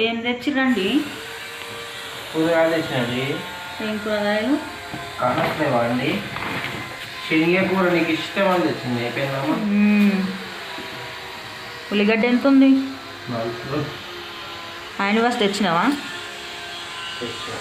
ఏం తెచ్చిరండి? కూరగాయలు తెచ్చినండి. ఏం కూరగాయలు? కానట్లేవా అండి? శనగ కూర నీకు ఇష్టం అని తెచ్చింది. అయిపోయిందమ్మా. ఉల్లిగడ్డ ఎంత ఉంది? 4 ఆయన వస్తే తెచ్చినావా? తెచ్చా.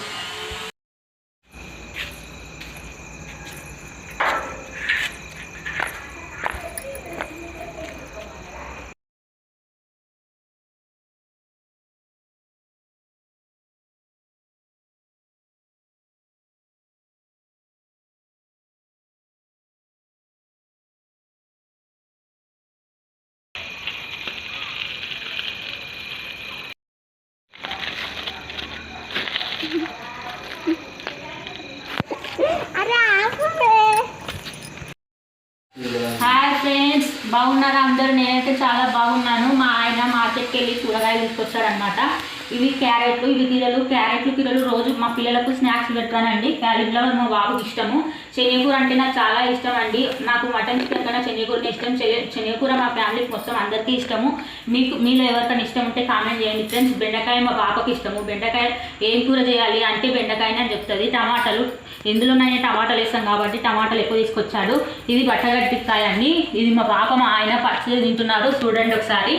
హాయ్ ఫ్రెండ్స్, బాగున్నారా అందరు? నేనైతే చాలా బాగున్నాను. మా ఆయన మార్కెట్కి వెళ్ళి కూరగాయలు తీసుకొచ్చారనమాట. ఇవి క్యారెట్లు, ఇవి క్యారెట్లు రోజు మా పిల్లలకు స్నాక్స్ పెడతానండి. క్యాలీఫ్లవర్ మా బాబుకి ఇష్టము. శనగకూర అంటే నాకు చాలా ఇష్టం అండి. నాకు మటన్ చికెన్ కన్నా శనగకూరనే ఇష్టం. శనగకూర మా ఫ్యామిలీకి మొత్తం అందరికీ ఇష్టము. మీలో ఎవరికైనా ఇష్టం ఉంటే కామెంట్ చేయండి ఫ్రెండ్స్. బెండకాయ మా బాబుకి ఇష్టము. బెండకాయ ఏం కూర చేయాలి అంటే బెండకాయని అని చెప్తుంది. టమాటాలు ఎందులోనైనా టమాటాలు వేస్తాం కాబట్టి టమాటాలు ఎక్కువ తీసుకొచ్చాడు. ఇది బట్టగట్టికాయ అండి. ఇది మా పాప మా ఆయన పచ్చిగా తింటున్నారు. చూడండి ఒకసారి.